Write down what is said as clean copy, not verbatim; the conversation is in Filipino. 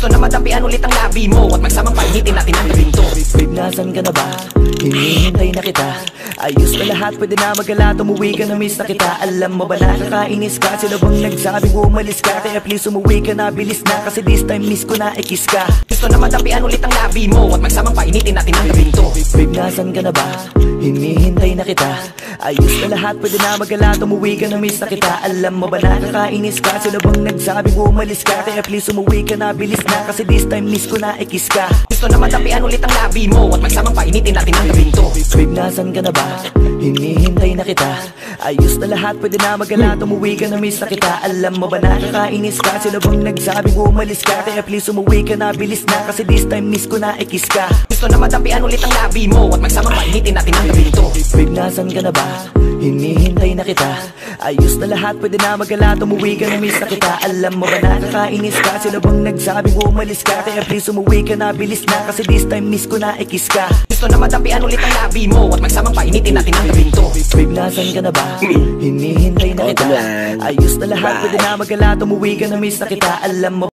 Gusto na madampian ulit ang labi mo at magsamang painitin natin ang gabing to. Babe, nasan ka na ba? Hinihintay na kita. Ayos na lahat, pwede na magala. Umuwi ka na, miss na kita. Alam mo ba nakakainis ka? Sila bang nagsabing umalis ka? Kaya please umuwi ka na, bilis na. Kasi this time miss ko na, kiss ka. Gusto na madampian ulit ang labi mo at magsamang painitin natin ang gabing to. Babe, nasan ka na ba? Hinihintay na kita. Ayos na lahat, pwede na magala. Umuwi ka na, miss na kita. Alam mo ba nakakainis ka? Sila bang nagsabing umalis ka? Kaya please umuwi ka na, bilis na. Kasi this time miss ko na, kiss ka. Gusto na madampian ulit ang labi mo at magsamang painitin natin ang gabing to. Babe, nasan ka na ba? Hinihintay na kita. Ayos na lahat, pwede na magala. Umuwi ka na, miss na kita. Alam mo ba nakakainis ka? Sila bang nagsabing umalis ka? Kaya please umuwi ka na, bilis na. Kasi this time miss ko na, kiss ka. Gusto na madampian ulit ang labi mo at magsamang painitin natin ang gabing to. Babe, nasan ka na ba? Hinihintay na kita. Ayos na lahat, pwede na magala. Umuwi ka na, miss na kita. Alam mo ba nakakainis ka? Sila bang nagsabing umalis ka? Kaya please umuwi ka na, bilis na. Kasi this time miss ko na, kiss ka. Gusto na madampian ulit ang labi mo at magsamang painitin natin ang gabing to. Babe, nasan ka na ba? Hinihintay na kita. Ayos na lahat, pwede na magala. Umuwi ka na, miss na kita. Alam mo